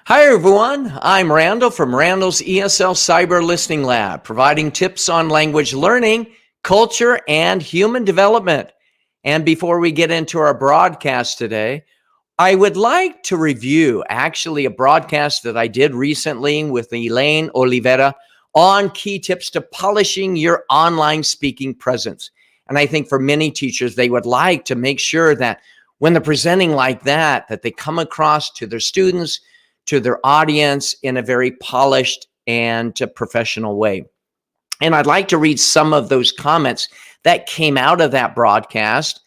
Hi, everyone. I'm Randall from Randall's ESL Cyber Listening Lab, providing tips on language learning, culture, and human development. And before we get into our broadcast today, I would like to review actually a broadcast that I did recently with Elaine Oliveira on key tips to polishing your online speaking presence. And I think for many teachers, they would like to make sure that when they're presenting like that they come across to their students, to their audience in a very polished and professional way. And I'd like to read some of those comments that came out of that broadcast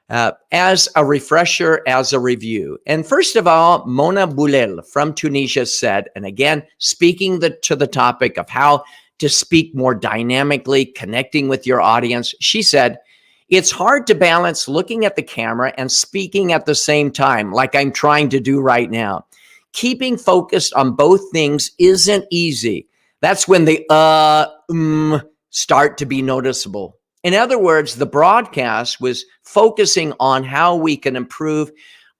as a refresher, as a review. And first of all, Mona Boulel from Tunisia said, and again, speaking to the topic of how to speak more dynamically, connecting with your audience, she said, it's hard to balance looking at the camera and speaking at the same time, like I'm trying to do right now. Keeping focused on both things isn't easy. That's when the start to be noticeable. In other words, the broadcast was focusing on how we can improve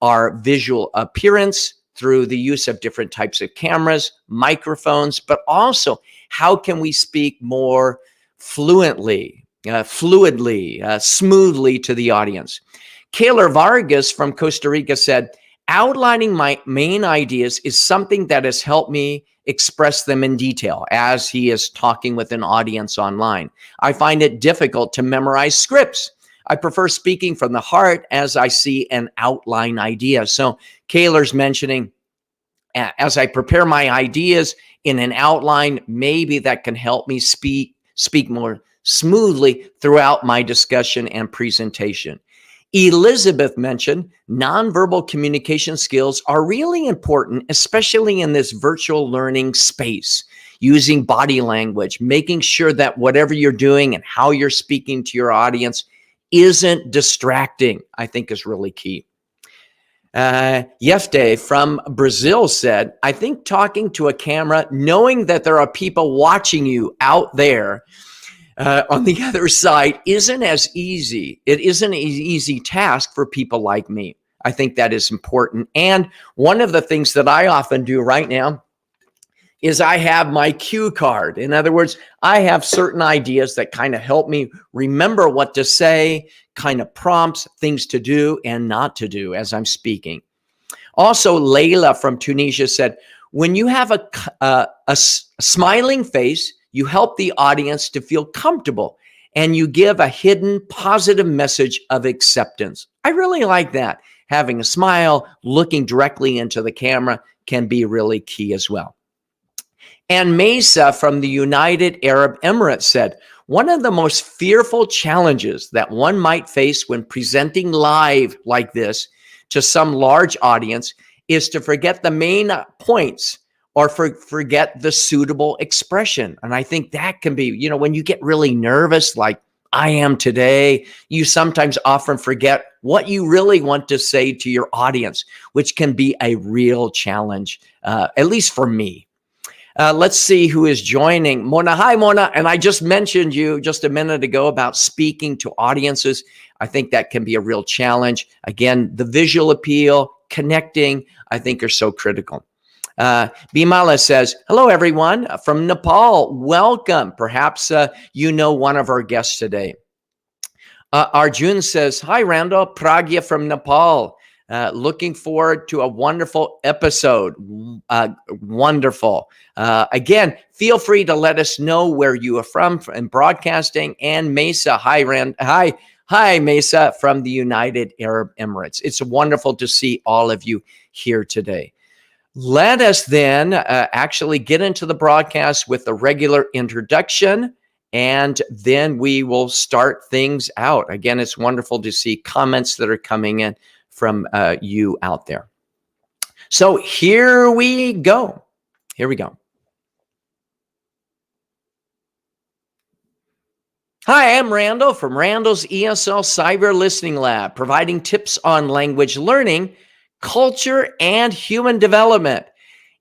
our visual appearance through the use of different types of cameras, microphones, but also how can we speak more fluidly, smoothly to the audience. Kaylor Vargas from Costa Rica said, outlining my main ideas is something that has helped me express them in detail as he is talking with an audience online. I find it difficult to memorize scripts. I prefer speaking from the heart as I see an outline idea. So Kaylor's mentioning, as I prepare my ideas in an outline, maybe that can help me speak more smoothly throughout my discussion and presentation. Elizabeth mentioned nonverbal communication skills are really important, especially in this virtual learning space, using body language, making sure that whatever you're doing and how you're speaking to your audience isn't distracting, I think is really key. Yefte from Brazil said, I think talking to a camera, knowing that there are people watching you out there on the other side isn't as easy. It isn't an easy task for people like me. I think that is important. And one of the things that I often do right now is I have my cue card. In other words, I have certain ideas that kind of help me remember what to say, kind of prompts things to do and not to do as I'm speaking. Also, Layla from Tunisia said, when you have a smiling face, you help the audience to feel comfortable and you give a hidden positive message of acceptance. I really like that. Having a smile, looking directly into the camera can be really key as well. And Mesa from the United Arab Emirates said, one of the most fearful challenges that one might face when presenting live like this to some large audience is to forget the main points or forget the suitable expression. And I think that can be, when you get really nervous, like I am today, you sometimes often forget what you really want to say to your audience, which can be a real challenge, at least for me. Let's see who is joining. Mona, hi, Mona. And I just mentioned you just a minute ago about speaking to audiences. I think that can be a real challenge. Again, the visual appeal, connecting, I think are so critical. Bimala says, hello, everyone from Nepal. Welcome. Perhaps you know one of our guests today. Arjun says, hi, Randall. Pragya from Nepal. Looking forward to a wonderful episode. Wonderful. Again, feel free to let us know where you are from in broadcasting. And Mesa, hi, Mesa from the United Arab Emirates. It's wonderful to see all of you here today. Let us then actually get into the broadcast with the regular introduction, and then we will start things out. Again, it's wonderful to see comments that are coming in from you out there. So here we go. Hi, I'm Randall from Randall's ESL Cyber Listening Lab, providing tips on language learning, culture, and human development.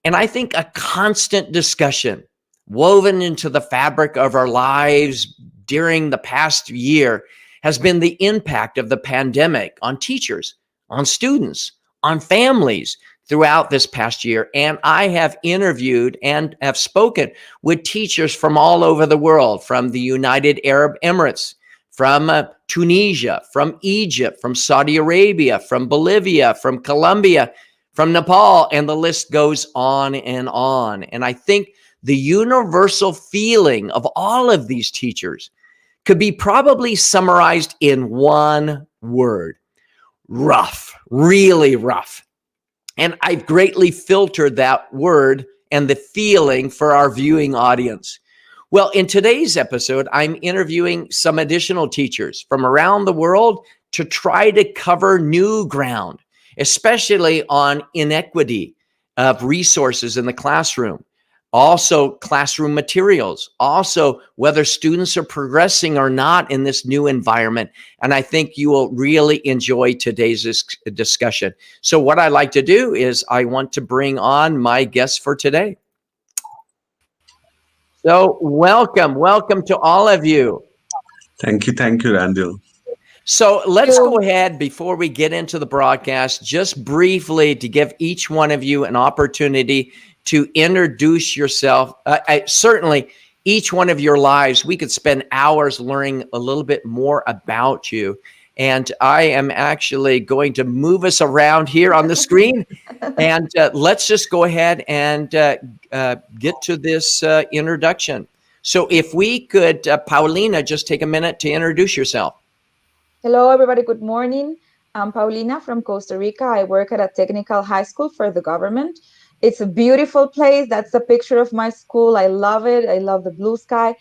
And I think a constant discussion woven into the fabric of our lives during the past year has been the impact of the pandemic on teachers, on students, on families, throughout this past year. And I have interviewed and have spoken with teachers from all over the world, from the United Arab Emirates, from Tunisia, from Egypt, from Saudi Arabia, from Bolivia, from Colombia, from Nepal, and the list goes on and on. And I think the universal feeling of all of these teachers could be probably summarized in one word: rough, really rough. And I've greatly filtered that word and the feeling for our viewing audience. Well, in today's episode, I'm interviewing some additional teachers from around the world to try to cover new ground, especially on inequity of resources in the classroom, also classroom materials, also whether students are progressing or not in this new environment. And I think you will really enjoy today's discussion. So what I like to do is I want to bring on my guests for today. So welcome to all of you. Thank you, Randall. So let's go ahead before we get into the broadcast, just briefly to give each one of you an opportunity to introduce yourself. Certainly, each one of your lives, we could spend hours learning a little bit more about you. And I am actually going to move us around here on the screen. And let's just go ahead and get to this introduction. So if we could, Paulina, just take a minute to introduce yourself. Hello, everybody. Good morning. I'm Paulina from Costa Rica. I work at a technical high school for the government. It's a beautiful place. That's a picture of my school. I love it. I love the blue sky.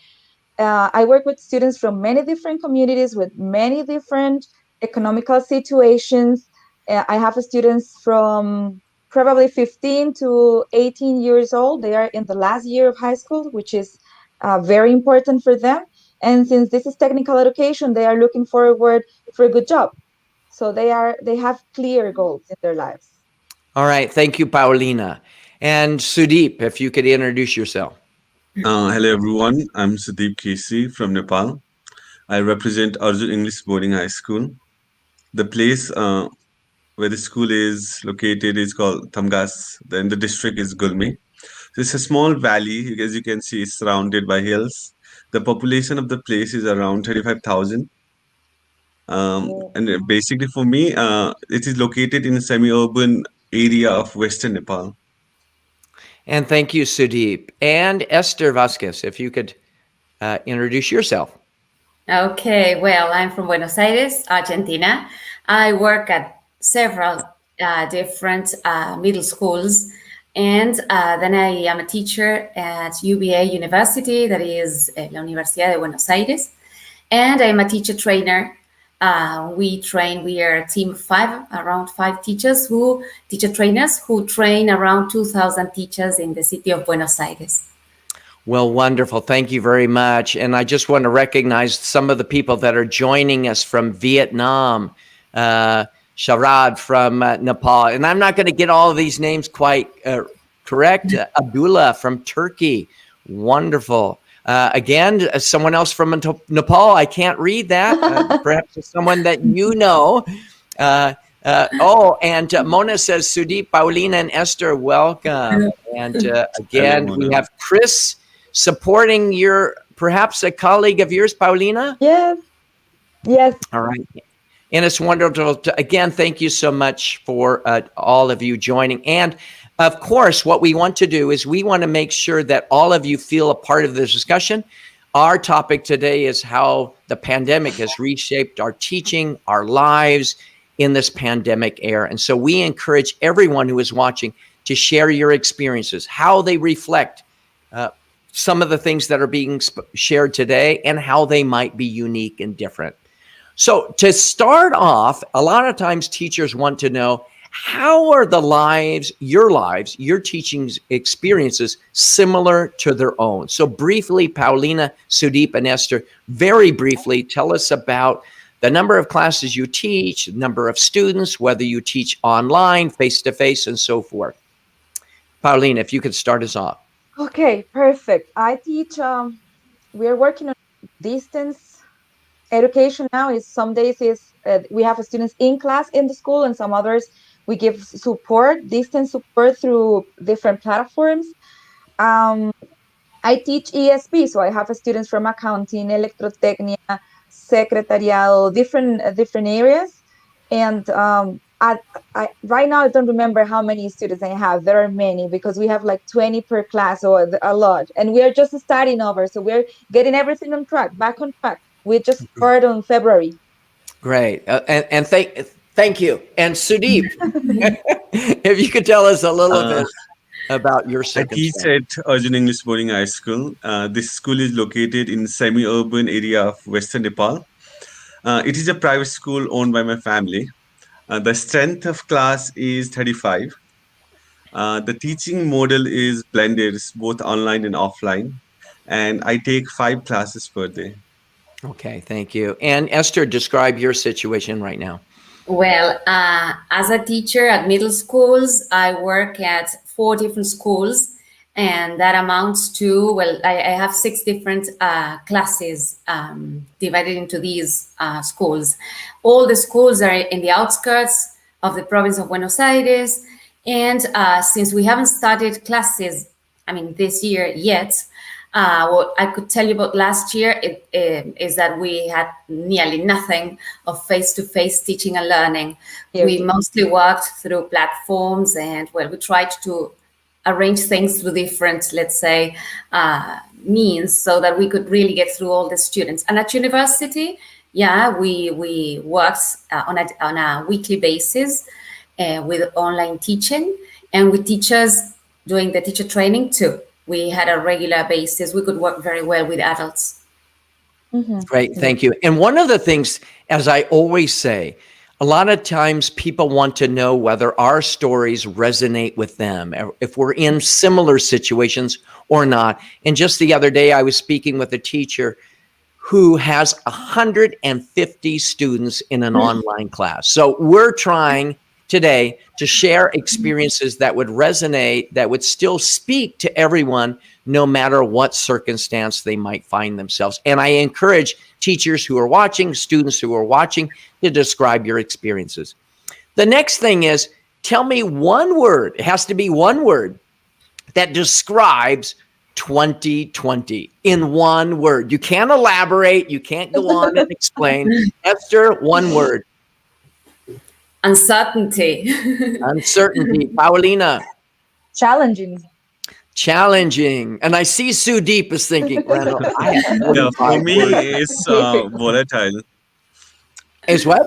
I work with students from many different communities with many different economical situations. I have students from probably 15 to 18 years old. They are in the last year of high school, which is very important for them. And since this is technical education, they are looking forward for a good job. So they have clear goals in their lives. All right. Thank you, Paulina. And Sudeep, if you could introduce yourself. Hello, everyone. I'm Sudeep Kesi from Nepal. I represent Arjun English Boarding High School. The place where the school is located is called Thamgas. Then the district is Gulmi. So it's a small valley. As you can see, it's surrounded by hills. The population of the place is around 35,000. And basically, for me, it is located in a semi-urban area of Western Nepal. And thank you, Sudeep. And Esther Vasquez, if you could introduce yourself. Okay, well, I'm from Buenos Aires, Argentina. I work at several different middle schools, and then I am a teacher at UBA University, that is La Universidad de Buenos Aires, and I'm a teacher trainer. We are a team of five, around five teachers teacher trainers who train around 2,000 teachers in the city of Buenos Aires. Well, wonderful. Thank you very much. And I just want to recognize some of the people that are joining us from Vietnam, Sharad from Nepal. And I'm not going to get all of these names quite correct. Abdullah from Turkey. Wonderful. Again, someone else from Nepal. I can't read that. Perhaps it's someone that you know. And Mona says, Sudeep, Paulina, and Esther, welcome. And again, Hello, we Mona. have Chris supporting perhaps a colleague of yours, Paulina? Yes. All right. And it's wonderful again, thank you so much for all of you joining. And of course, what we want to do is we want to make sure that all of you feel a part of this discussion. Our topic today is how the pandemic has reshaped our teaching, our lives in this pandemic era. And so we encourage everyone who is watching to share your experiences, how they reflect some of the things that are being shared today and how they might be unique and different. So to start off, a lot of times teachers want to know, how are your teaching experiences similar to their own? So briefly, Paulina, Sudeep, and Esther, very briefly, tell us about the number of classes you teach, number of students, whether you teach online, face-to-face, and so forth. Paulina, if you could start us off. Okay, perfect. I teach, we are working on distance education now. Is some days we have students in class in the school, and some others We give support, distance support through different platforms. Um, I teach ESP, so I have students from accounting, electrotechnia, secretariado, different areas. And right now I don't remember how many students I have. There are many because we have like 20 per class, so a lot. And we are just starting over, so we're getting everything on track, back on track. We just started on February. Great. And thank you. And Sudeep, if you could tell us a little Uh, bit about your I teach circumstance. at Arjun English Boarding High School. This school is located in semi-urban area of Western Nepal. It is a private school owned by my family. The strength of class is 35. The teaching model is blended, it's both online and offline. And I take 5 classes per day. Okay, thank you. And Esther, describe your situation right now. Well, as a teacher at middle schools, I work at 4 different schools, and that amounts to, well, I have 6 different classes divided into these schools. All the schools are in the outskirts of the province of Buenos Aires, and since we haven't started classes, I mean, this year yet, what I could tell you about last year is that we had nearly nothing of face-to-face teaching and learning. Yes. We mostly worked through platforms, and well, we tried to arrange things through different, let's say, means so that we could really get through all the students. And at university, yeah, we worked on a weekly basis with online teaching and with teachers doing the teacher training too. We had a regular basis. We could work very well with adults. Great, thank you. And one of the things, as I always say, a lot of times people want to know whether our stories resonate with them, if we're in similar situations or not. And just the other day, I was speaking with a teacher who has 150 students in an online class. So we're trying today to share experiences that would resonate, that would still speak to everyone, no matter what circumstance they might find themselves. And I encourage teachers who are watching, students who are watching, to describe your experiences. The next thing is, tell me one word, it has to be one word, that describes 2020 in one word. You can't elaborate, you can't go on and explain. Esther, one word. Uncertainty. Uncertainty. Paulina. Challenging. Challenging. And I see Sue Deep is thinking, Randall, I have Yeah, for 45 me, words. it's volatile. Is what?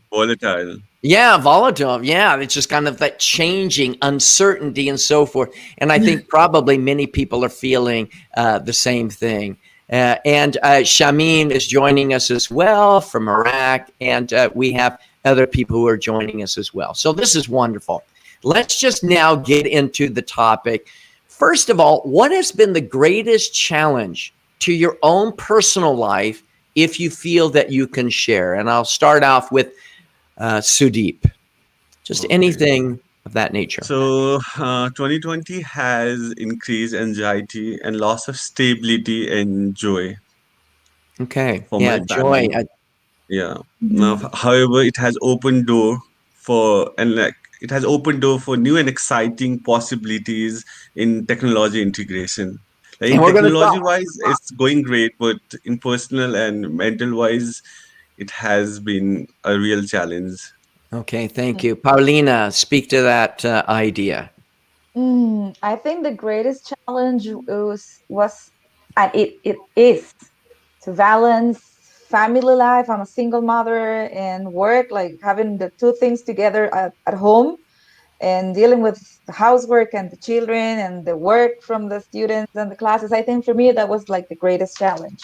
Volatile. Yeah, volatile. Yeah, it's just kind of that changing uncertainty and so forth. And I think probably many people are feeling the same thing. And Shamim is joining us as well from Iraq. And we have other people who are joining us as well. So this is wonderful. Let's just now get into the topic. First of all, what has been the greatest challenge to your own personal life, if you feel that you can share? And I'll start off with Sudeep. Just anything of that nature. So, 2020 has increased anxiety and loss of stability and joy Okay. for Yeah, my joy. family. Yeah. Now, however, it has opened door for and like it has opened door for new and exciting possibilities in technology integration. Like And in we're going to technology talk. wise, it's going great, but in personal and mental wise, it has been a real challenge. Okay, thank you. Paulina, speak to that idea. I think the greatest challenge was and it is to balance family life. I'm a single mother and work, like having the two things together at home and dealing with the housework and the children and the work from the students and the classes. I think for me that was like the greatest challenge.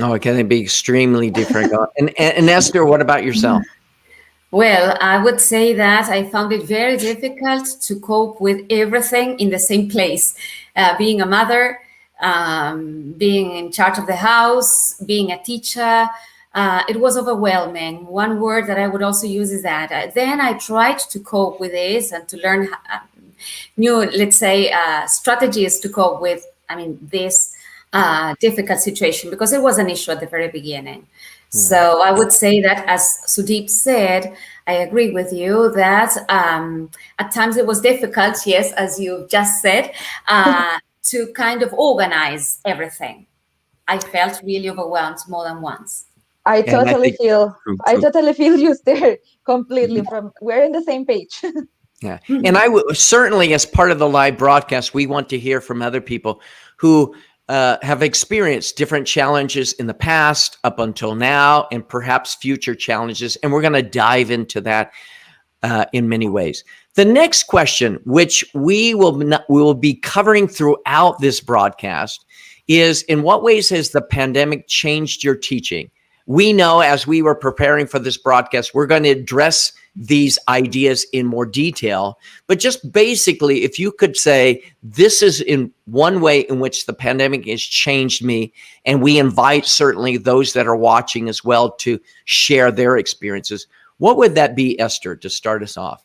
Oh, it can be extremely difficult. And Esther, what about yourself? Well, I would say that I found it very difficult to cope with everything in the same place. Being a mother, being in charge of the house, being a teacher, it was overwhelming. One word that I would also use is that. Then I tried to cope with this and to learn new, let's say, strategies to cope with, I mean, this difficult situation, because it was an issue at the very beginning. So I would say that, as Sudeep said, I agree with you that at times it was difficult, yes, as you just said, to kind of organize everything. I felt really overwhelmed more than once. I And I totally think, feel True, I true. totally feel you there completely. From we're in the same page. yeah. And certainly, as part of the live broadcast, we want to hear from other people who have experienced different challenges in the past up until now, and perhaps future challenges. And we're going to dive into that in many ways. The next question, which we will be covering throughout this broadcast, is in what ways has the pandemic changed your teaching? We know as we were preparing for this broadcast, we're going to address these ideas in more detail. But just basically, if you could say, this is in one way in which the pandemic has changed me, and we invite certainly those that are watching as well to share their experiences, what would that be, Esther, to start us off?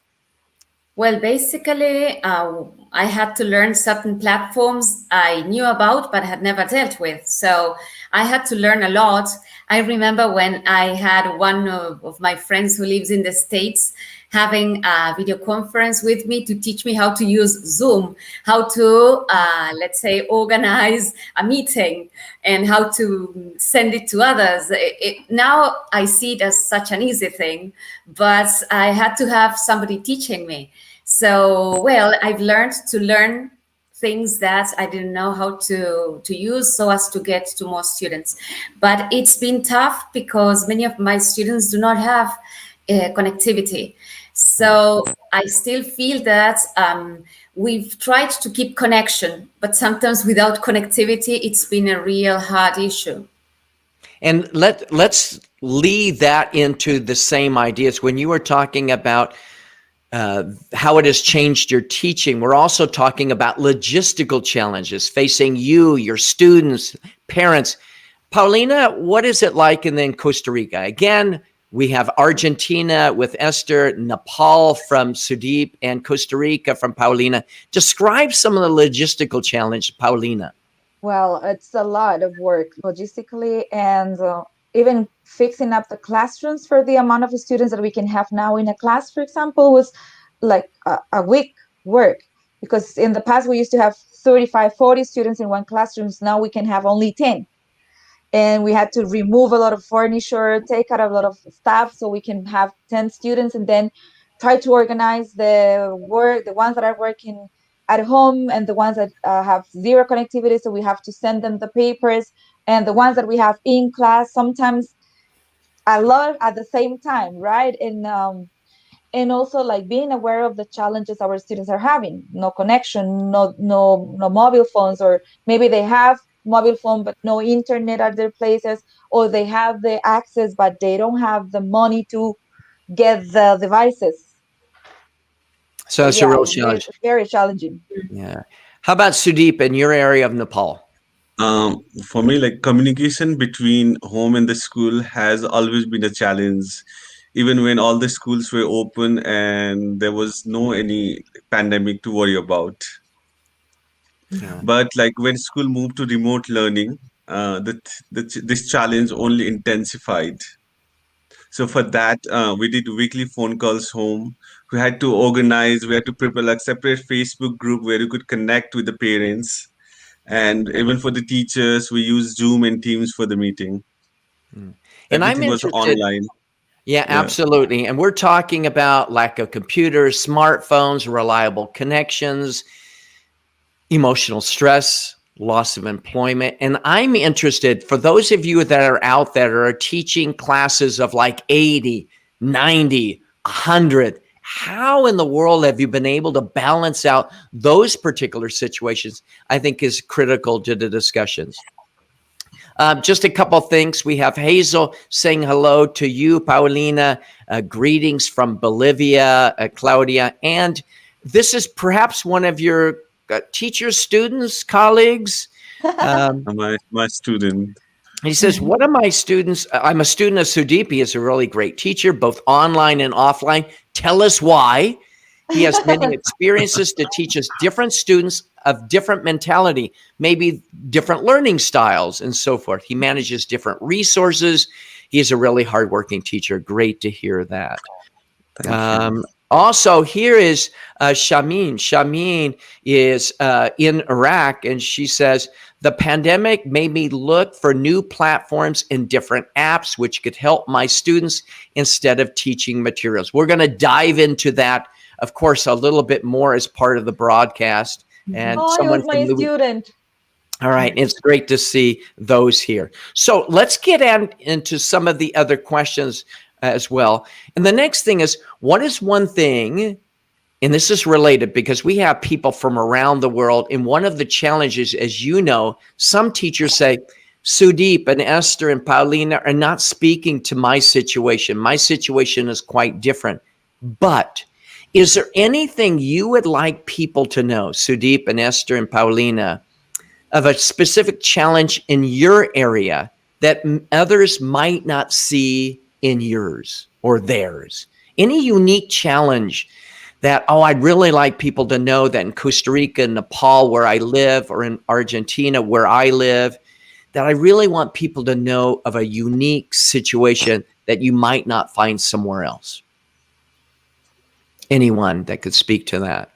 Well, basically, I had to learn certain platforms I knew about but had never dealt with. So I had to learn a lot. I remember when I had one of my friends who lives in the States having a video conference with me to teach me how to use Zoom, how to, let's say, organize a meeting and how to send it to others. Now I see it as such an easy thing, but I had to have somebody teaching me. So, well, I've learned to learn things that I didn't know how to use so as to get to more students. But it's been tough because many of my students do not have connectivity. So I still feel that we've tried to keep connection, but sometimes without connectivity, it's been a real hard issue. And let's lead that into the same ideas. When you were talking about how it has changed your teaching, we're also talking about logistical challenges facing you, your students, parents. Paulina, what is it like in Costa Rica? Again, we have Argentina with Esther, Nepal from Sudeep, and Costa Rica from Paulina. Describe some of the logistical challenge, Paulina. Well, it's a lot of work logistically, and even fixing up the classrooms for the amount of students that we can have now in a class, for example, was like a week work, because in the past we used to have 35, 40 students in one classroom. Now we can have only 10. And we had to remove a lot of furniture, take out a lot of stuff so we can have 10 students, and then try to organize the work, the ones that are working at home and the ones that have zero connectivity. So we have to send them the papers, and the ones that we have in class, sometimes a lot at the same time, right? And also like being aware of the challenges our students are having: no connection, no mobile phones, or maybe they have mobile phone but no internet at their places, or they have the access but they don't have the money to get the devices. So it's a Yeah, real it's very, challenge. very challenging. Yeah. How about Sudeep in your area of Nepal? For me, like communication between home and the school has always been a challenge, even when all the schools were open and there was no any pandemic to worry about. Yeah. But like when school moved to remote learning, this challenge only intensified. So for that, we did weekly phone calls home. We had to organize. We had to prepare like separate Facebook group where you could connect with the parents, and even for the teachers, we used Zoom and Teams for the meeting. And I'm Everything was interested. online. Yeah, Yeah. absolutely. And we're talking about lack of computers, smartphones, reliable connections, emotional stress, loss of employment. And I'm interested, for those of you that are out there that are teaching classes of like 80, 90, 100, how in the world have you been able to balance out those particular situations? I think is critical to the discussions. Just a couple things. We have Hazel saying hello to you, Paulina. Greetings from Bolivia, Claudia. And this is perhaps one of your teachers, students, colleagues. My student. He says, one of my students, I'm a student of Sudeep. He is a really great teacher, both online and offline. Tell us why. He has many experiences to teach us different students of different mentality, maybe different learning styles and so forth. He manages different resources. he's a really hardworking teacher. Great to hear that. Thank you. Also, here is Shamin. Shamin is in Iraq, and she says, the pandemic made me look for new platforms and different apps which could help my students instead of teaching materials. We're going to dive into that, of course, a little bit more as part of the broadcast. And Oh, he was my student. All right. It's great to see those here. So let's get into some of the other questions as well. And the next thing is, what is one thing, and this is related because we have people from around the world, and one of the challenges, as you know, some teachers say, Sudeep and Esther and Paulina are not speaking to my situation. My situation is quite different. But is there anything you would like people to know, Sudeep and Esther and Paulina, of a specific challenge in your area that others might not see in yours or theirs? Any unique challenge that, I'd really like people to know that in Costa Rica, Nepal, where I live, or in Argentina, where I live, that I really want people to know of a unique situation that you might not find somewhere else? Anyone that could speak to that?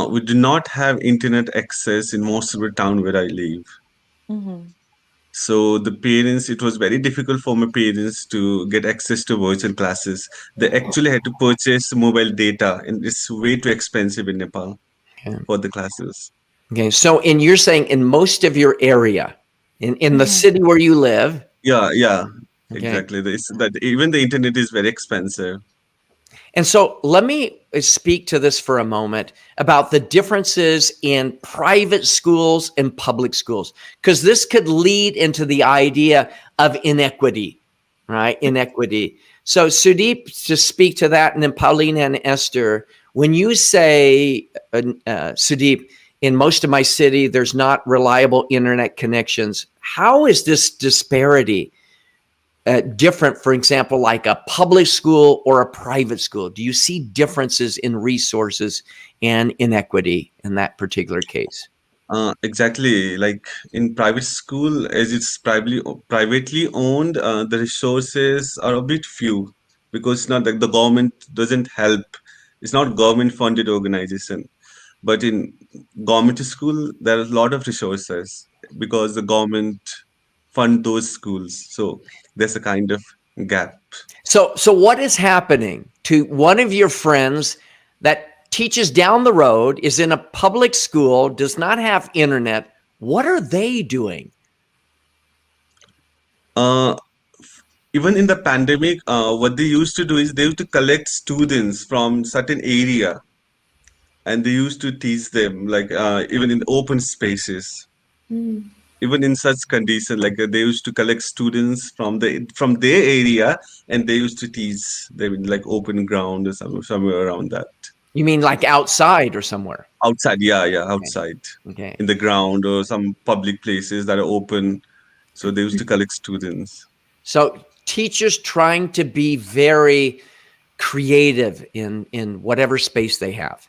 We do not have internet access in most of the town where I live. Mm-hmm. So the parents, it was very difficult for my parents to get access to virtual classes. They actually had to purchase mobile data, and it's way too expensive in Nepal for the classes. Okay. So, you're saying in most of your area, in the city where you live. Yeah, Okay. exactly. That even the internet is very expensive. And so let me speak to this for a moment about the differences in private schools and public schools, because this could lead into the idea of inequity, right? Inequity. So Sudeep, to speak to that, and then Paulina and Esther, when you say, Sudeep, in most of my city, there's not reliable internet connections, how is this disparity different, for example, like a public school or a private school? Do you see differences in resources and inequity in that particular case? Exactly. Like in private school, as it's privately owned, the resources are a bit few because it's not like the government doesn't help. It's not government funded organization. But in government school, there are a lot of resources because the government fund those schools. So there's a kind of gap. So what is happening to one of your friends that teaches down the road, is in a public school, does not have internet? What are they doing? Uh, Even in the pandemic, what they used to do is they used to collect students from certain area and they used to teach them, like even in open spaces. Even in such condition, like they used to collect students from their area and they used to teach them in like open ground or somewhere around that. You mean like outside or somewhere? Outside, yeah, outside Okay. in the ground or some public places that are open. So they used to collect students. So teachers trying to be very creative in whatever space they have.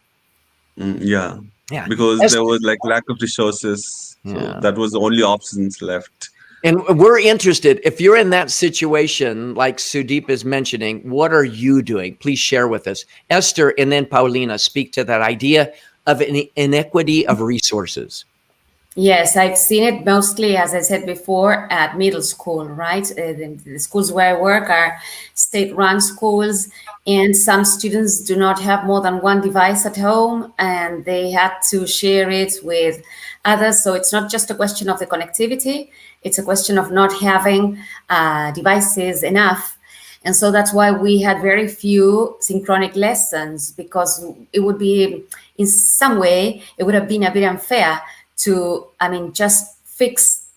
Yeah, Yeah. because there was like lack of resources, so Yeah. that was the only options left. And we're interested, if you're in that situation, like Sudeep is mentioning, what are you doing? Please share with us. Esther and then Paulina, speak to that idea of an inequity of resources. Yes, I've seen it mostly, as I said before, at middle school, right? The schools where I work are state-run schools, and some students do not have more than one device at home, and they had to share it with others. So it's not just a question of the connectivity, it's a question of not having devices enough. And so that's why we had very few synchronic lessons, because it would be, in some way, it would have been a bit unfair to, just fix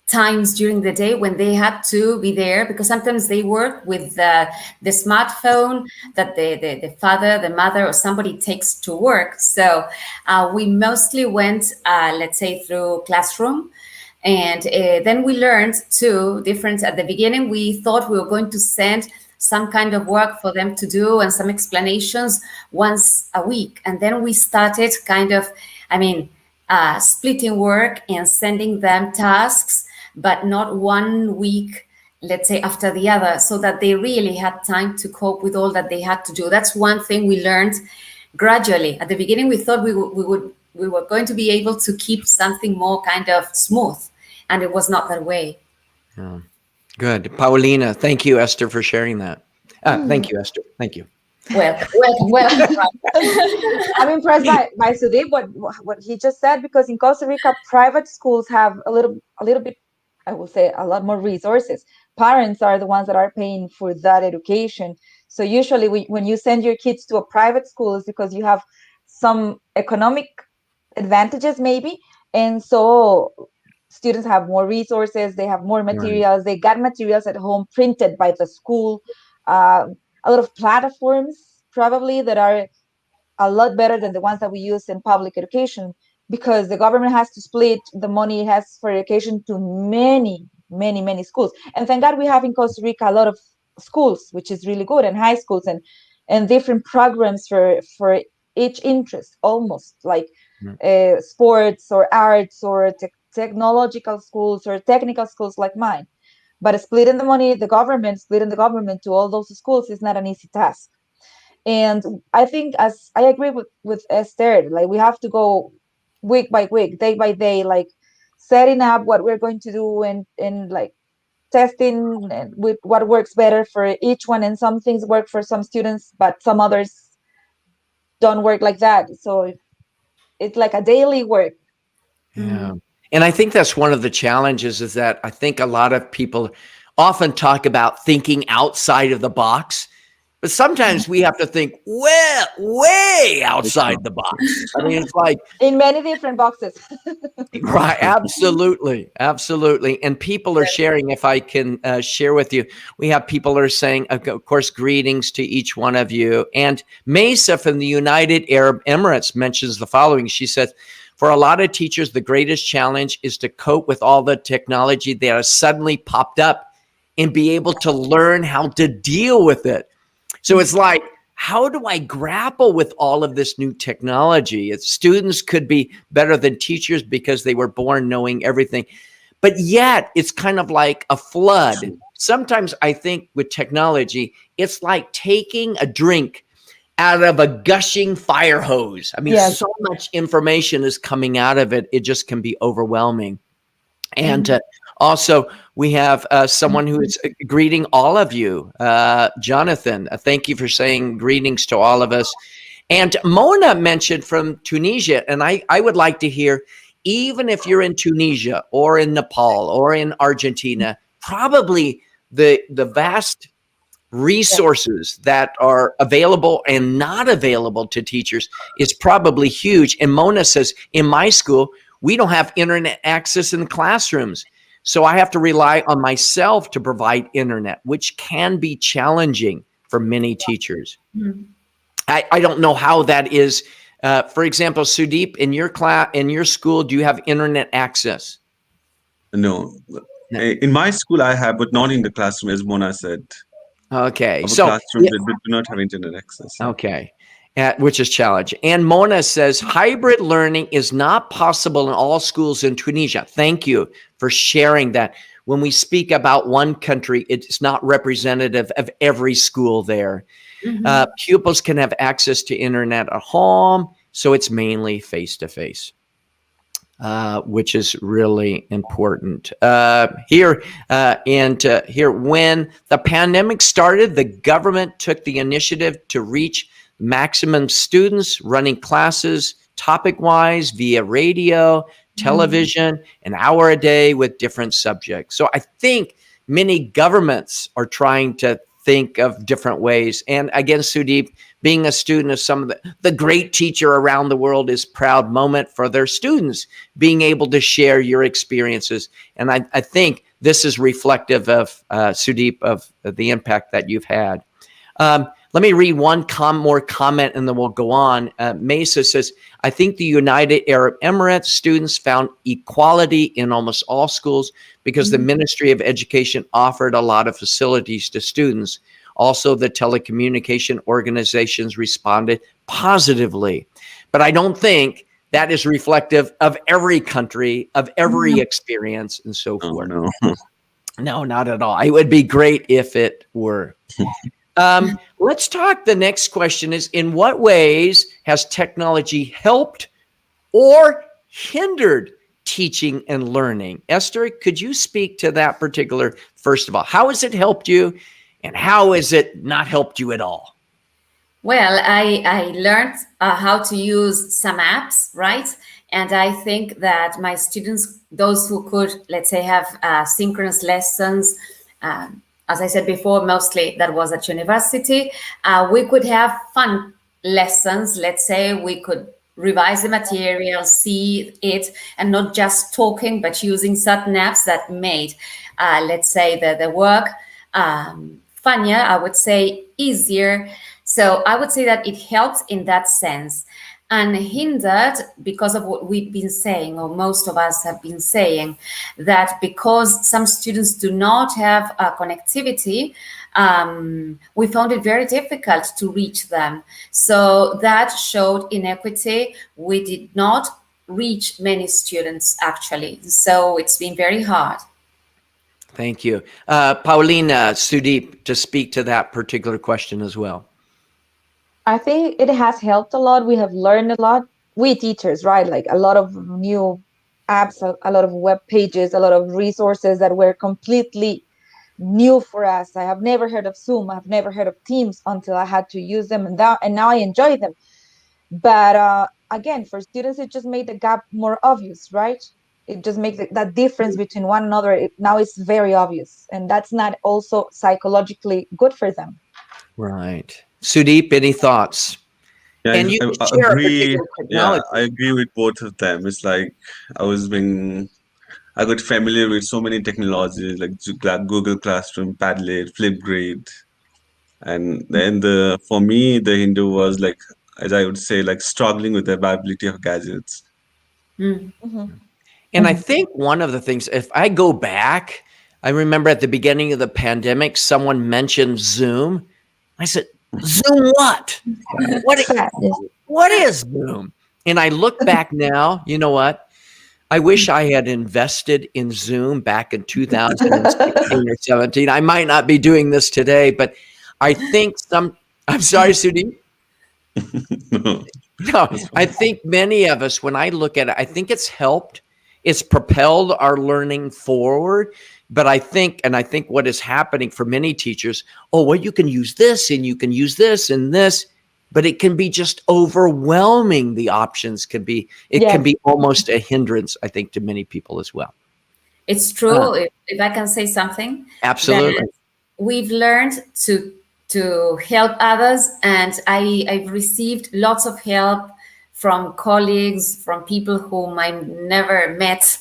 times during the day when they had to be there, because sometimes they work with the smartphone that the father, the mother, or somebody takes to work. So we mostly went, let's say, through classroom. And then we learned two different, at the beginning, we thought we were going to send some kind of work for them to do and some explanations once a week. And then we started kind of, splitting work and sending them tasks, but not 1 week let's say, after the other, so that they really had time to cope with all that they had to do. That's one thing we learned gradually. At the beginning, we thought we were going to be able to keep something more kind of smooth, and it was not that way. Yeah. Good. Paulina, thank you, Esther, for sharing that. Thank you, Esther. Thank you. Welcome. I'm impressed by Sudeep, what he just said, because in Costa Rica, private schools have a little bit, I will say, a lot more resources. Parents are the ones that are paying for that education. So usually when you send your kids to a private school, it's because you have some economic advantages maybe. And so students have more resources, they have more materials, they got materials at home printed by the school. A lot of platforms probably that are a lot better than the ones that we use in public education, because the government has to split the money it has for education to many schools. And thank God we have in Costa Rica a lot of schools, which is really good, and high schools, and different programs for each interest, almost like sports or arts or technological schools or technical schools like mine. But splitting the government to all those schools is not an easy task. And I think, as I agree with Esther, like we have to go week by week, day by day, like setting up what we're going to do, and like testing and with what works better for each one. And some things work for some students, but some others don't work like that. So it's like a daily work. Yeah. And I think that's one of the challenges, is that I think a lot of people often talk about thinking outside of the box, but sometimes we have to think way outside the box. I mean, it's like in many different boxes. right. Absolutely. Absolutely. And people are sharing, if I can share with you, we have people are saying, of course, greetings to each one of you. And Mesa from the United Arab Emirates mentions the following. She says, for a lot of teachers, the greatest challenge is to cope with all the technology that has suddenly popped up and be able to learn how to deal with it. So it's like, how do I grapple with all of this new technology? Students could be better than teachers because they were born knowing everything. But yet it's kind of like a flood. Sometimes I think with technology, it's like taking a drink out of a gushing fire hose. I mean, Yes. so much information is coming out of it. It just can be overwhelming. And also, we have someone who is greeting all of you. Jonathan, thank you for saying greetings to all of us. And Mona mentioned from Tunisia, and I would like to hear, even if you're in Tunisia or in Nepal or in Argentina, probably the vast resources that are available and not available to teachers is probably huge. And Mona says, in my school, we don't have internet access in the classrooms. So I have to rely on myself to provide internet, which can be challenging for many teachers. I don't know how that is. For example, Sudeep, in your class, in your school, do you have internet access? No. In my school, I have, but not in the classroom, as Mona said. Okay. Our So classrooms they do not have internet access. okay. Which is challenging. And Mona says, hybrid learning is not possible in all schools in Tunisia. Thank you for sharing that. When we speak about one country, it's not representative of every school there. Pupils can have access to internet at home, so it's mainly face-to-face, which is really important. Here, when the pandemic started, the government took the initiative to reach maximum students, running classes topic-wise via radio, television, an hour a day with different subjects. So I think many governments are trying to think of different ways. And again, Sudeep, being a student of some of the great teacher around the world is a proud moment for their students, being able to share your experiences. And I think this is reflective of, Sudeep, of the impact that you've had. Let me read one more comment and then we'll go on. Mesa says, I think the United Arab Emirates students found equality in almost all schools because the Ministry of Education offered a lot of facilities to students. Also, the telecommunication organizations responded positively. But I don't think that is reflective of every country, of every experience, and so forth. No. No, not at all. It would be great if it were. Let's talk. The next question is, in what ways has technology helped or hindered teaching and learning? Esther, could you speak to that particular, first of all? How has it helped you, and how has it not helped you at all? Well, I learned how to use some apps, right? And I think that my students, those who could, let's say, have synchronous lessons, as I said before, mostly that was at university, we could have fun lessons. Let's say we could revise the material, see it, and not just talking, but using certain apps that made, let's say, the work funnier, I would say easier. So I would say that it helps in that sense, and hindered because of what we've been saying, or most of us have been saying, that because some students do not have connectivity, we found it very difficult to reach them. So that showed inequity. We did not reach many students actually. So it's been very hard. Thank you. Paulina, Sudeep, to speak to that particular question as well. I think it has helped a lot. We have learned a lot. We teachers, right? Like a lot of new apps, a lot of web pages, a lot of resources that were completely new for us. I have never heard of Zoom. I've never heard of Teams until I had to use them, and now I enjoy them. But again, for students, it just made the gap more obvious, right? It just makes that difference between one another. Now it's very obvious, and that's not also psychologically good for them. Right. Sudeep, any thoughts? Yeah, And you I share a agree. particular Yeah, technology. I agree with both of them. It's like I was being, I got familiar with so many technologies like Google Classroom, Padlet, Flipgrid, and then for me the Hindu was like, as I would say, like struggling with the availability of gadgets. Mm. And I think one of the things, if I go back, I remember at the beginning of the pandemic, someone mentioned Zoom. I said, Zoom what? What, what is Zoom? And I look back now, you know what? I wish I had invested in Zoom back in 2016 or 17. I might not be doing this today, but I think I'm sorry, Sudhi. No, I think many of us, when I look at it, I think it's helped. It's propelled our learning forward. But I think what is happening for many teachers, oh, well, you can use this and you can use this and this, but it can be just overwhelming. The options can be, it can Yes. be almost a hindrance, I think, to many people as well. It's true. If I can say something, Absolutely. that we've learned to help others, and I've received lots of help from colleagues, from people whom I never met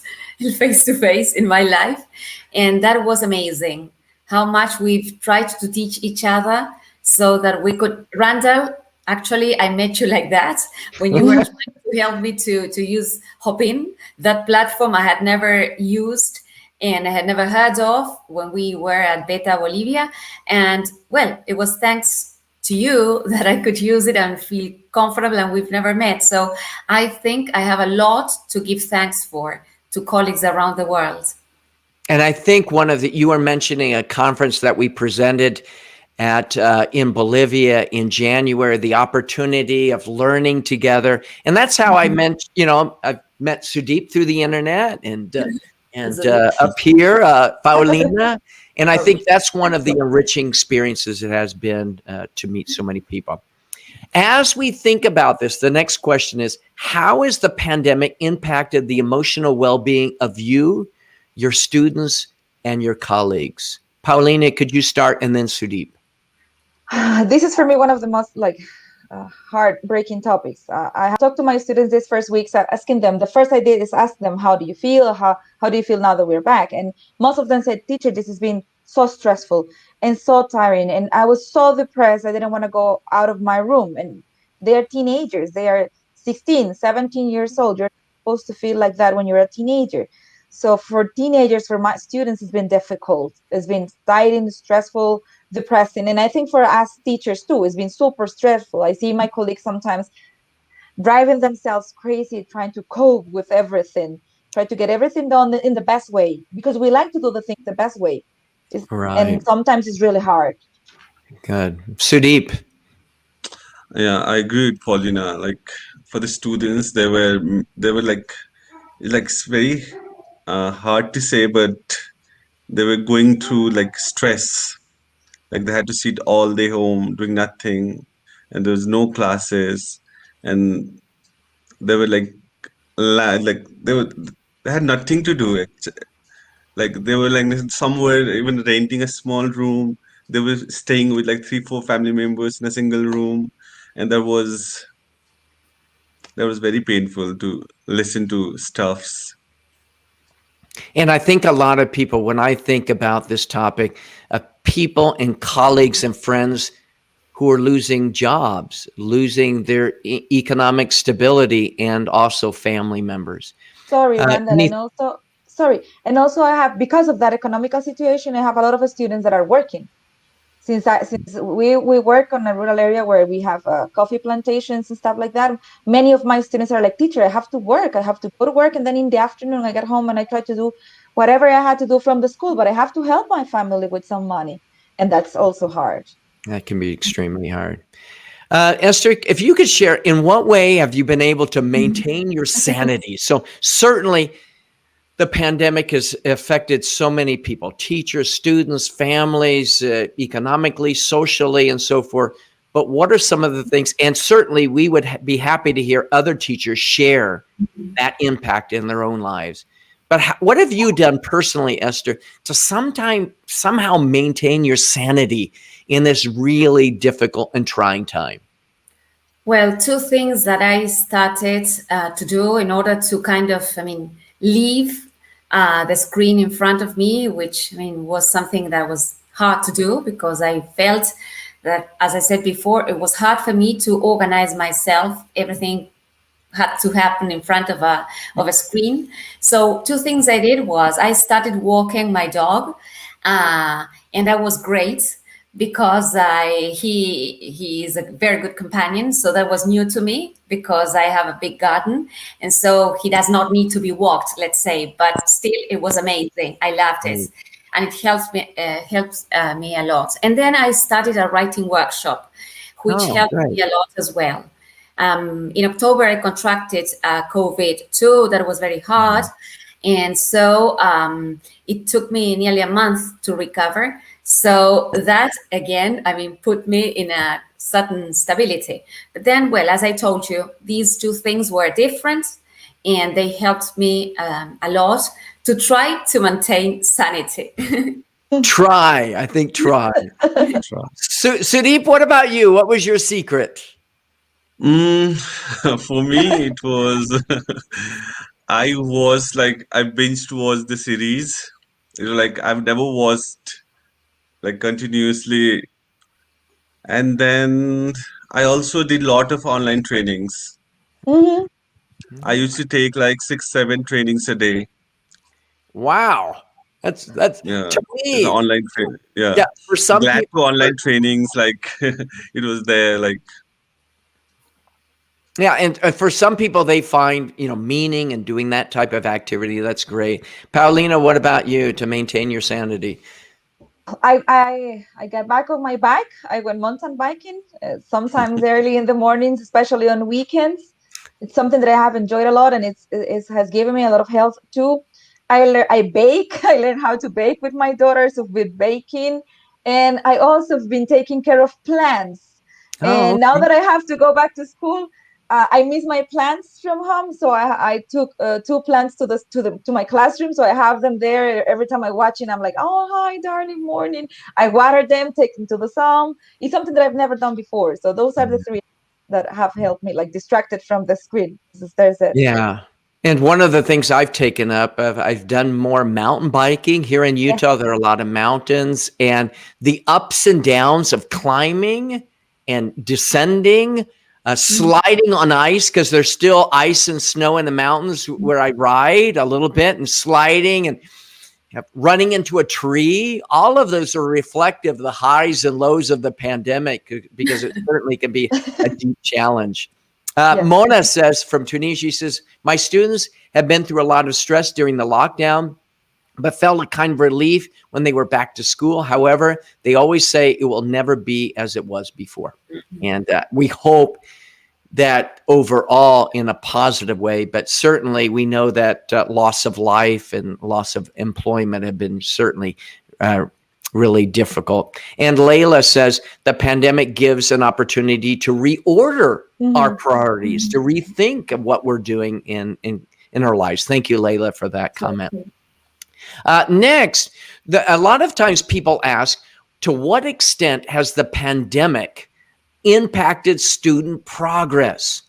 face to face in my life, and that was amazing. How much we've tried to teach each other so that we could. Randall, actually, I met you like that when you were trying to help me to use Hopin, that platform I had never used and I had never heard of when we were at Beta Bolivia. And well, it was thanks to you that I could use it and feel comfortable, and we've never met. So I think I have a lot to give thanks for to colleagues around the world. And I think you were mentioning a conference that we presented at in Bolivia in January, the opportunity of learning together. And that's how I met, I've met Sudeep through the internet and up here, Paulina. And I think that's one of the enriching experiences it has been to meet so many people. As we think about this, the next question is, how has the pandemic impacted the emotional well-being of you, your students, and your colleagues? Paulina, could you start, and then Sudeep? This is for me one of the most heartbreaking topics. I have talked to my students this first week, asking them, the first I did is ask them, how do you feel? How do you feel now that we're back? And most of them said, teacher, this has been so stressful and so tiring. And I was so depressed. I didn't want to go out of my room. And they are teenagers. They are 16, 17 years old. You're supposed to feel like that when you're a teenager. So for teenagers, for my students, it's been difficult. It's been tiring, stressful, depressing. And I think for us teachers too, it's been super stressful. I see my colleagues sometimes driving themselves crazy, trying to cope with everything. try to get everything done in the best way, because we like to do the things the best way. Right. And sometimes it's really hard. Good. Sudeep. Yeah, I agree with Paulina. Like for the students, they were like it's very hard to say, but they were going through like stress. Like they had to sit all day home doing nothing, and there was no classes, and they were like they had nothing to do. Like they were like somewhere even renting a small room. They were staying with like three, four family members in a single room, and that was very painful to listen to stuffs. And I think a lot of people, when I think about this topic, people and colleagues and friends who are losing jobs, losing their economic stability, and also family members. Sorry, Randall, and also I have, because of that economical situation, I have a lot of students that are working. Since we work on a rural area where we have coffee plantations and stuff like that, many of my students are like, teacher, I have to work. I have to go to work, and then in the afternoon I get home and I try to do whatever I had to do from the school, but I have to help my family with some money, and that's also hard. That can be extremely hard. Esther, if you could share, in what way have you been able to maintain your sanity? So certainly the pandemic has affected so many people, teachers, students, families, economically, socially, and so forth. But what are some of the things? And certainly we would be happy to hear other teachers share that impact in their own lives. But what have you done personally, Esther, to somehow maintain your sanity in this really difficult and trying time? Well, two things that I started to do in order to kind of, leave the screen in front of me, which was something that was hard to do because I felt that, as I said before, it was hard for me to organize myself. Everything had to happen in front of a screen. So two things I did was I started walking my dog, and that was great because he is a very good companion. So that was new to me because I have a big garden, and so he does not need to be walked, let's say. But still, it was amazing. I loved it, and it helps me a lot. And then I started a writing workshop, which helped me a lot as well. In October, I contracted COVID too. That was very hard. And so it took me nearly a month to recover. So that, again, put me in a certain stability. But then, well, as I told you, these two things were different, and they helped me a lot to try to maintain sanity. Try. Sudeep, what about you? What was your secret? For me, it was I binged watched the series. Like I've never watched like continuously, and then I also did a lot of online trainings. Mm-hmm. I used to take like 6, 7 trainings a day. Wow. That's Yeah, to it's an me. online training. Yeah, Yeah, for some glad people. to online trainings. Like it was there. Like Yeah, and for some people, they find meaning in doing that type of activity. That's great. Paulina, what about you to maintain your sanity? I got back on my bike. I went mountain biking, sometimes early in the mornings, especially on weekends. It's something that I have enjoyed a lot, and it has given me a lot of health too. I bake. I learned how to bake with my daughters with baking, and I also have been taking care of plants. And now that I have to go back to school, I miss my plants from home, so I took 2 plants to my classroom. So I have them there every time I watch it. I'm like, oh hi, darling, morning. I water them, take them to the sun. It's something that I've never done before. So those are the 3 that have helped me, like distracted from the screen. There's it. Yeah. And one of the things I've taken up, I've done more mountain biking here in Utah. There are a lot of mountains, and the ups and downs of climbing and descending, sliding on ice, because there's still ice and snow in the mountains where I ride a little bit, and sliding and running into a tree. All of those are reflective of the highs and lows of the pandemic, because it certainly can be a deep challenge. Yes. Mona says from Tunisia, she says, my students have been through a lot of stress during the lockdown, but felt a kind of relief when they were back to school. However, they always say it will never be as it was before. And we hope that overall in a positive way, but certainly we know that loss of life and loss of employment have been certainly really difficult. And Layla says the pandemic gives an opportunity to reorder our priorities, to rethink of what we're doing in our lives. Thank you, Layla, for that comment. Next, a lot of times people ask, to what extent has the pandemic impacted student progress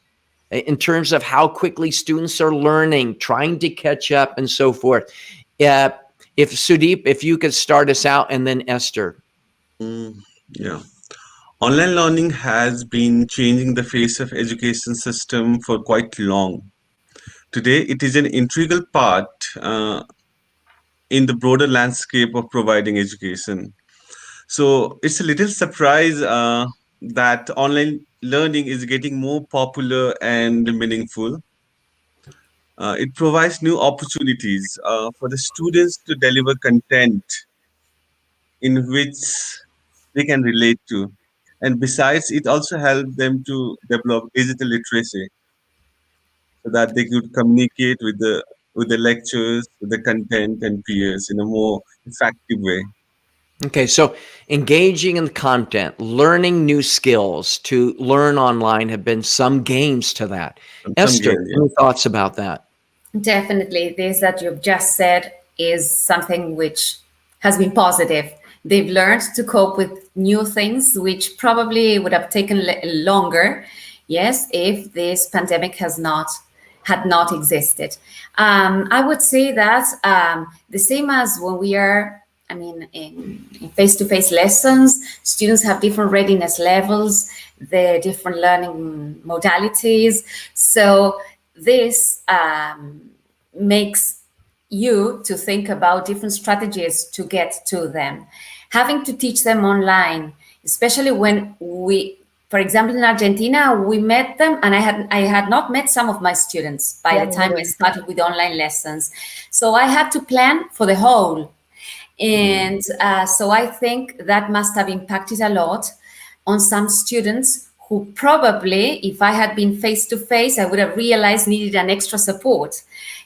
in terms of how quickly students are learning, trying to catch up, and so forth? If Sudeep, if you could start us out, and then Esther. Yeah. Online learning has been changing the face of education system for quite long. Today, it is an integral part in the broader landscape of providing education. So it's a little surprise that online learning is getting more popular and meaningful. It provides new opportunities for the students to deliver content in which they can relate to. And besides, it also helps them to develop digital literacy so that they could communicate with the lectures, with the content and peers in a more effective way. Okay, so engaging in content, learning new skills to learn online have been some gains to that. Some Esther, gain, yeah. any thoughts about that? Definitely, this that you've just said is something which has been positive. They've learned to cope with new things, which probably would have taken longer, yes, if this pandemic had not existed. I would say that the same as when we are, I mean, in face-to-face lessons, students have different readiness levels, the different learning modalities. So this makes you to think about different strategies to get to them. Having to teach them online, especially when for example, in Argentina, we met them, and I had not met some of my students by the time I started with online lessons. So I had to plan for the whole. And so I think that must have impacted a lot on some students who probably, if I had been face to face, I would have realized needed an extra support.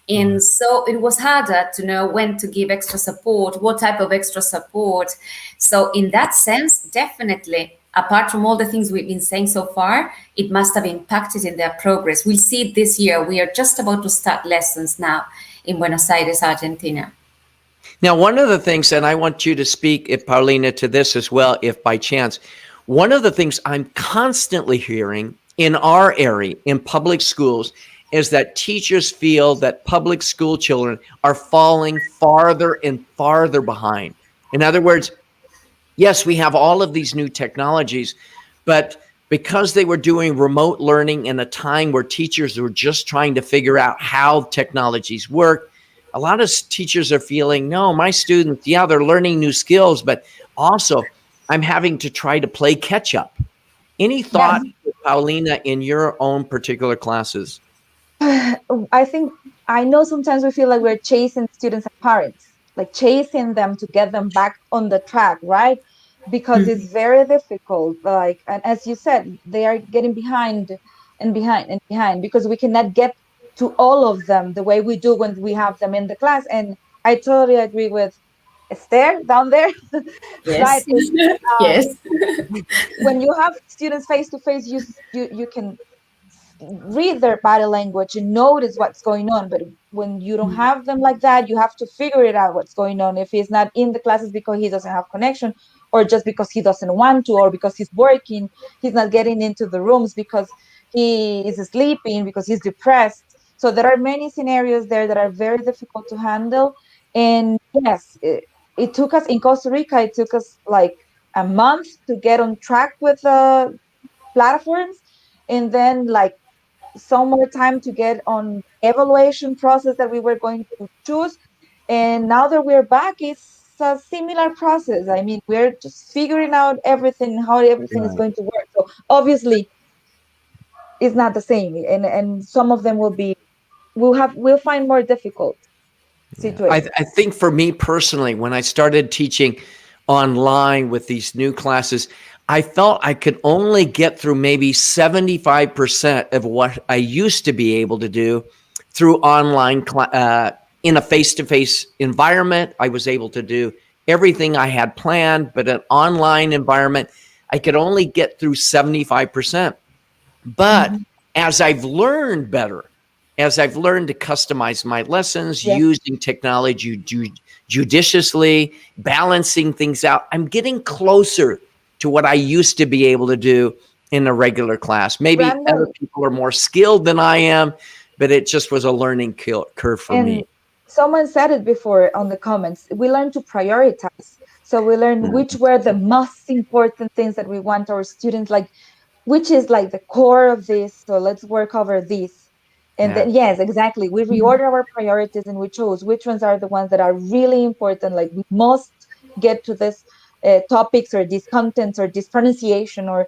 And so it was harder to know when to give extra support, what type of extra support. So in that sense, definitely, apart from all the things we've been saying so far, it must have impacted in their progress. We'll see it this year. We are just about to start lessons now in Buenos Aires, Argentina. Now, one of the things, and I want you to speak, if Paulina, to this as well, if by chance, one of the things I'm constantly hearing in our area, in public schools, is that teachers feel that public school children are falling farther and farther behind. In other words, yes, we have all of these new technologies, but because they were doing remote learning in a time where teachers were just trying to figure out how technologies work, a lot of teachers are feeling, no, my students, yeah, they're learning new skills, but also I'm having to try to play catch up. Any thought, Paulina, in your own particular classes? I think I know sometimes we feel like we're chasing students and parents, like chasing them to get them back on the track, right? Because it's very difficult. Like, and as you said, they are getting behind and behind and behind because we cannot get to all of them the way we do when we have them in the class. And I totally agree with Esther down there, right? Yes. Um, Yes. when you have students face to face, you can read their body language and notice what's going on. But when you don't have them like that, you have to figure it out what's going on. If he's not in the classes because he doesn't have connection, or just because he doesn't want to, or because he's working, he's not getting into the rooms because he is sleeping, because he's depressed. So there are many scenarios there that are very difficult to handle. And yes, it took us in Costa Rica, it took us like a month to get on track with the platforms, and then like some more time to get on evaluation process that we were going to choose. And now that we're back, it's a similar process. I mean, we're just figuring out everything, how everything is Right. going to work. So obviously is not the same, and some of them we'll find more difficult situations. I think for me personally, when I started teaching online with these new classes, I felt I could only get through maybe 75% of what I used to be able to do through online in a face-to-face environment. I was able to do everything I had planned, but an online environment, I could only get through 75%. But Mhm. as I've learned better, as I've learned to customize my lessons Yes. using technology judiciously, balancing things out, I'm getting closer to what I used to be able to do in a regular class. Maybe other Randall, people are more skilled than I am, but it just was a learning curve for and me. someone said it before on the comments, we learn to prioritize. So we learn Mm. which were the most important things that we want our students, like which is like the core of this. So let's work over this. And Yeah. then, yes, exactly. We reorder our priorities and we chose which ones are the ones that are really important. Like we must get to this topics or these contents or this pronunciation or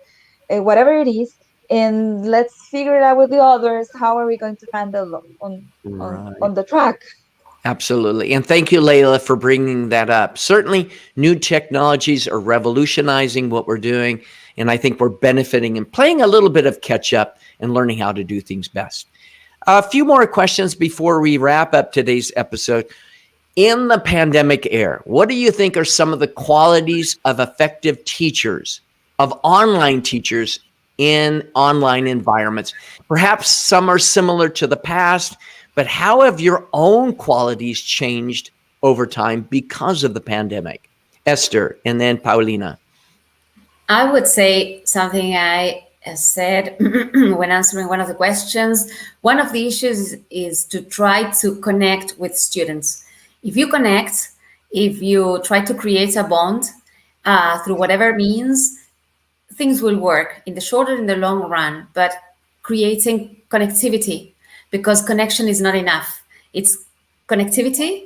whatever it is. And let's figure it out with the others. How are we going to handle Right. on the track? Absolutely. And thank you, Layla, for bringing that up. Certainly, new technologies are revolutionizing what we're doing. And I think we're benefiting and playing a little bit of catch up and learning how to do things best. A few more questions before we wrap up today's episode. In the pandemic era, what do you think are some of the qualities of effective teachers, of online teachers in online environments? Perhaps some are similar to the past, but how have your own qualities changed over time because of the pandemic? Esther, and then Paulina. I would say something I said when answering one of the questions. One of the issues is to try to connect with students. If you connect, if you try to create a bond through whatever means, things will work in the short and in the long run. But creating connectivity, because connection is not enough. It's connectivity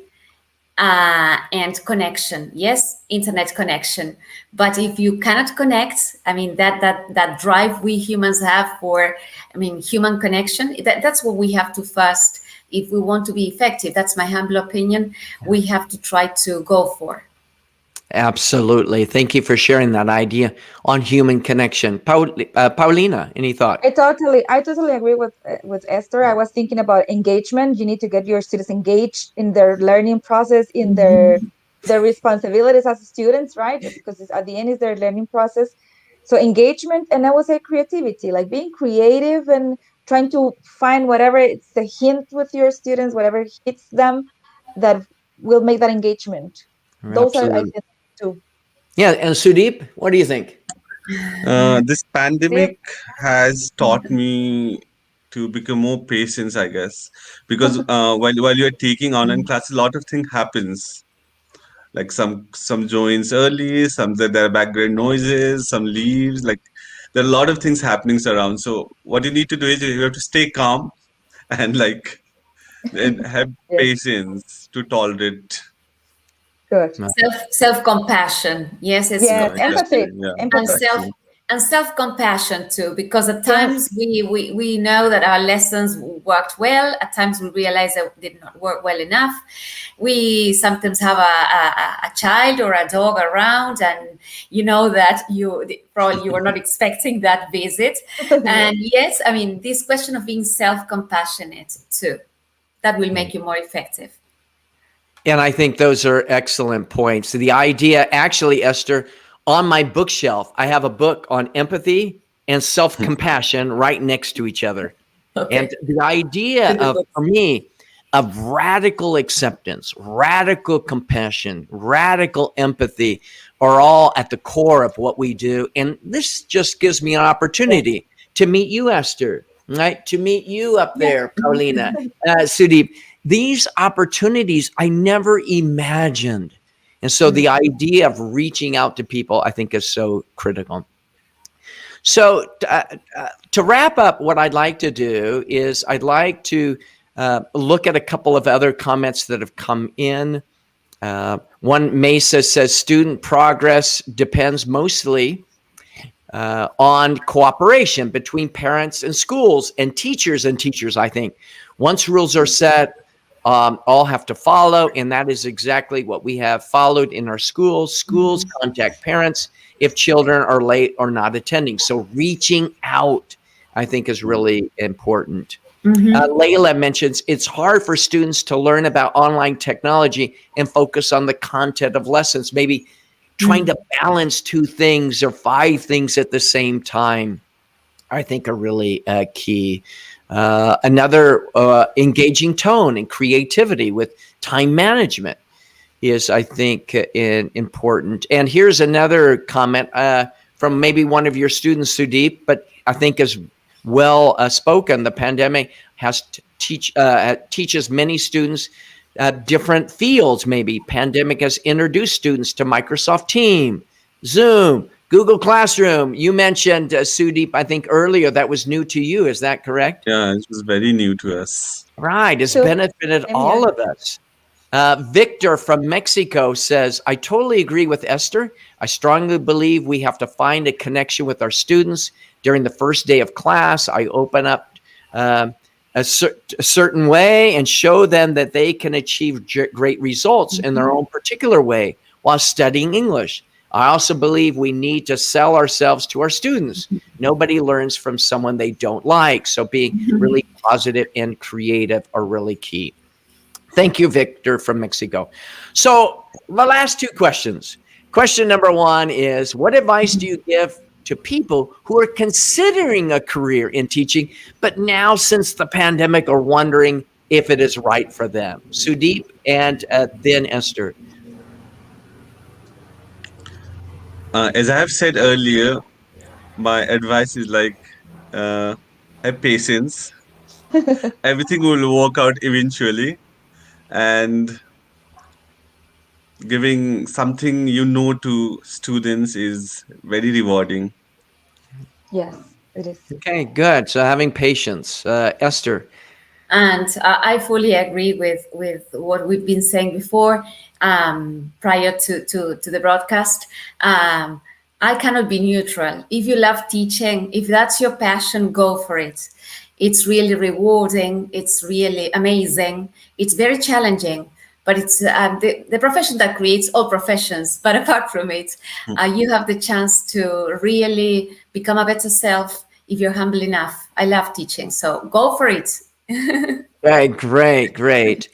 and connection. Yes, internet connection. But if you cannot connect, I mean that drive we humans have for, I mean, human connection. That's what we have to first, if we want to be effective. That's my humble opinion. We have to try to go for. Absolutely. Thank you for sharing that idea on human connection. Paulina, any thought? I totally agree with Esther. I was thinking about engagement. You need to get your students engaged in their learning process, in their responsibilities as students, right? Because at the end is their learning process. So engagement, and I would say creativity, like being creative and trying to find whatever it's the hint with your students, whatever hits them, that will make that engagement. Those are, I Absolutely. think, two. Yeah. And Sudeep, what do you think? This Steve? pandemic has taught me to become more patient, I guess, because while you're taking online classes, a lot of things happens. Like some joins early, some there are background noises, some leaves. Like there are a lot of things happening around. So what you need to do is you have to stay calm and like and have Yes, patience to tolerate. good. Self compassion. Yes, it's Yes, Exactly. empathy, Yeah. and empathy. Exactly. self compassion too, because at Yes, times we know that our lessons worked well. At times we realize that did not work well enough. We sometimes have a child or a dog around, and you know that probably you were not expecting that visit. yes. And yes, I mean, this question of being self compassionate too, that will make you more effective. And I think those are excellent points. The idea, actually, Esther, on my bookshelf, I have a book on empathy and self compassion right next to each other. And Okay. the idea of, for me, of radical acceptance, radical compassion, radical empathy are all at the core of what we do. And this just gives me an opportunity to meet you, Esther, right? To meet you up Yes. there, Paulina, Sudeep. These opportunities I never imagined. And so the idea of reaching out to people, I think, is so critical. So to wrap up, what I'd like to do is I'd like to look at a couple of other comments that have come in. One, Mesa says student progress depends mostly on cooperation between parents and schools and teachers. I think once rules are set, all have to follow, and that is exactly what we have followed in our schools. Schools contact parents if children are late or not attending. So reaching out, I think, is really important. Layla mentions it's hard for students to learn about online technology and focus on the content of lessons. Maybe trying to balance two things or five things at the same time, I think, are really key. Another engaging tone and creativity with time management is, I think, important. And here's another comment from maybe one of your students, Sudeep, but I think is well spoken. The pandemic has teaches many students different fields. Maybe pandemic has introduced students to Microsoft Teams, Zoom, Google Classroom. You mentioned Sudeep, I think earlier, that was new to you. Is that correct? Yeah, it was very new to us. Right. It's So, benefited same all here. of us. Victor from Mexico says, I totally agree with Esther. I strongly believe we have to find a connection with our students during the first day of class. I open up a certain way and show them that they can achieve great results in their own particular way while studying English. I also believe we need to sell ourselves to our students. Nobody learns from someone they don't like. So being really positive and creative are really key. Thank you, Victor from Mexico. So the last two questions. Question number one is, what advice do you give to people who are considering a career in teaching, but now since the pandemic are wondering if it is right for them? Sudeep and then Esther. As I have said earlier, my advice is like have patience. Everything will work out eventually, and giving something to students is very rewarding. Yes, it is. Okay, good. So having patience. Esther. And I fully agree with what we've been saying before, prior to the broadcast. I cannot be neutral. If you love teaching, if that's your passion, go for it. It's really rewarding. It's really amazing. It's very challenging, but it's the profession that creates all professions. But apart from it, you have the chance to really become a better self if you're humble enough. I love teaching, so go for it. Right, great.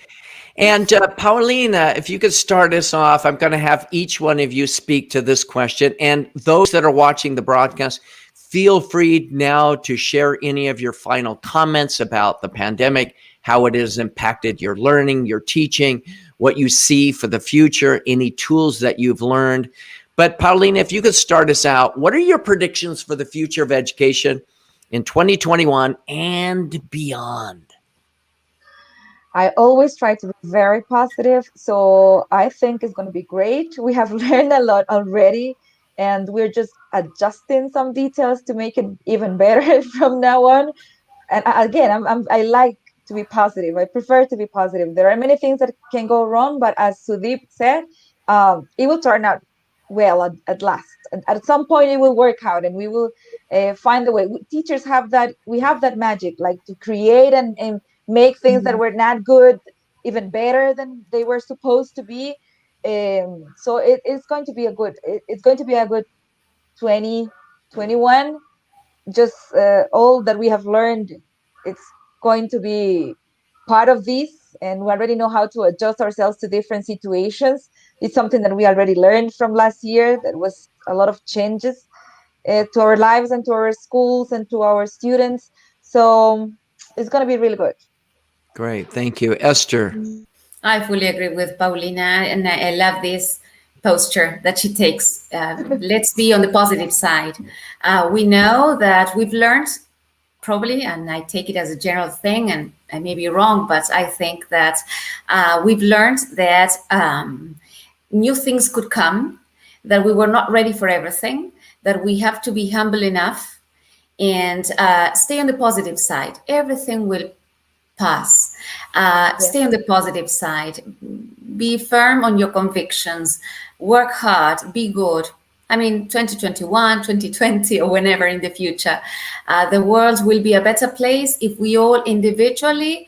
And Paulina, if you could start us off, I'm going to have each one of you speak to this question. And those that are watching the broadcast, feel free now to share any of your final comments about the pandemic, how it has impacted your learning, your teaching, what you see for the future, any tools that you've learned. But Paulina, if you could start us out, what are your predictions for the future of education in 2021 and beyond? I always try to be very positive. So I think it's going to be great. We have learned a lot already, and we're just adjusting some details to make it even better from now on. And again, I like to be positive. I prefer to be positive. There are many things that can go wrong, but as Sudeep said, it will turn out well at last. At some point, it will work out, and we will find a way. Teachers have that. We have that magic, like to create and make things that were not good even better than they were supposed to be. So it's going to be a good. It's going to be a good 2021. Just all that we have learned, it's going to be part of this, and we already know how to adjust ourselves to different situations. It's something that we already learned from last year. That was a lot of changes to our lives and to our schools and to our students. So it's going to be really good. Great, thank you. Esther. I fully agree with Paulina, and I love this posture that she takes. Let's be on the positive side. We know that we've learned, probably, and I take it as a general thing, and I may be wrong, but I think that we've learned that new things could come, that we were not ready for everything, that we have to be humble enough and stay on the positive side. Everything will pass. Stay on the positive side. Be firm on your convictions. Work hard. Be good. I mean, 2021, 2020, or whenever in the future. The world will be a better place if we all individually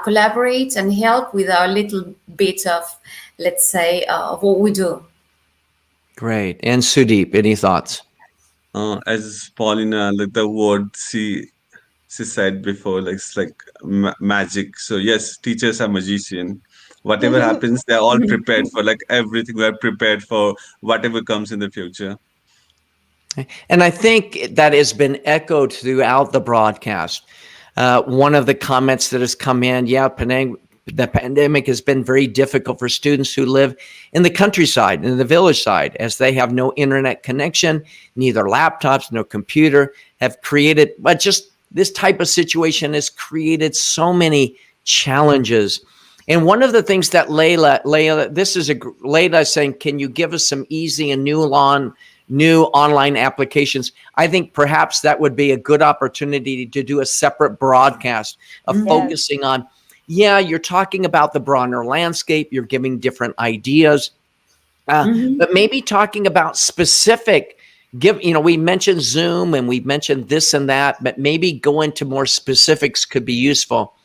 collaborate and help with our little bit of, let's say, of what we do. Great. And Sudeep, any thoughts? As Paulina, like the word she said before, like it's like magic. So yes, teachers are magician. Whatever happens, they're all prepared for like everything. We're prepared for whatever comes in the future. And I think that has been echoed throughout the broadcast. One of the comments that has come in, the pandemic has been very difficult for students who live in the countryside, in the village side, as they have no internet connection, neither laptops, no computer, have created, but just this type of situation has created so many challenges. And one of the things that Layla, this is Layla saying, can you give us some easy and new online applications? I think perhaps that would be a good opportunity to do a separate broadcast of focusing on, you're talking about the broader landscape, you're giving different ideas, but maybe talking about specific, we mentioned Zoom and we mentioned this and that, but maybe go into more specifics could be useful.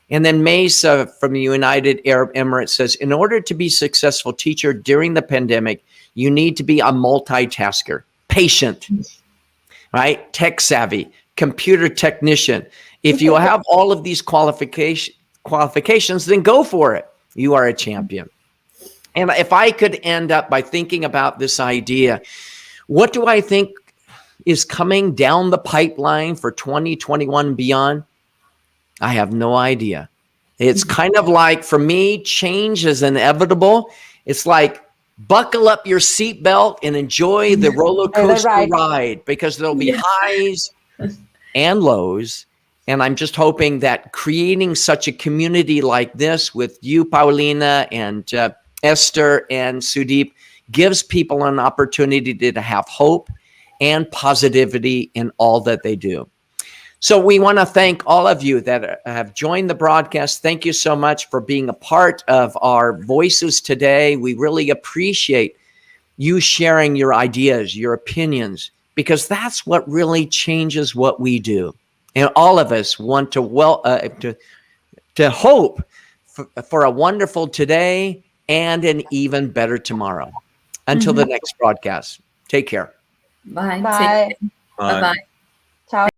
And then Mesa from the United Arab Emirates says, in order to be a successful teacher during the pandemic, you need to be a multitasker, patient, right? Tech savvy, computer technician. If you have all of these qualifications, then go for it. You are a champion. And if I could end up by thinking about this idea, what do I think is coming down the pipeline for 2021 and beyond? I have no idea. It's kind of like, for me, change is inevitable. It's like, buckle up your seatbelt and enjoy the roller coaster ride, because there'll be highs and lows. And I'm just hoping that creating such a community like this with you, Paulina, and Esther and Sudeep gives people an opportunity to have hope and positivity in all that they do. So we want to thank all of you that have joined the broadcast. Thank you so much for being a part of our voices today. We really appreciate you sharing your ideas, your opinions, because that's what really changes what we do. And all of us want to hope for a wonderful today and an even better tomorrow. Until the next broadcast, take care. Bye. Bye. Bye-bye. Ciao.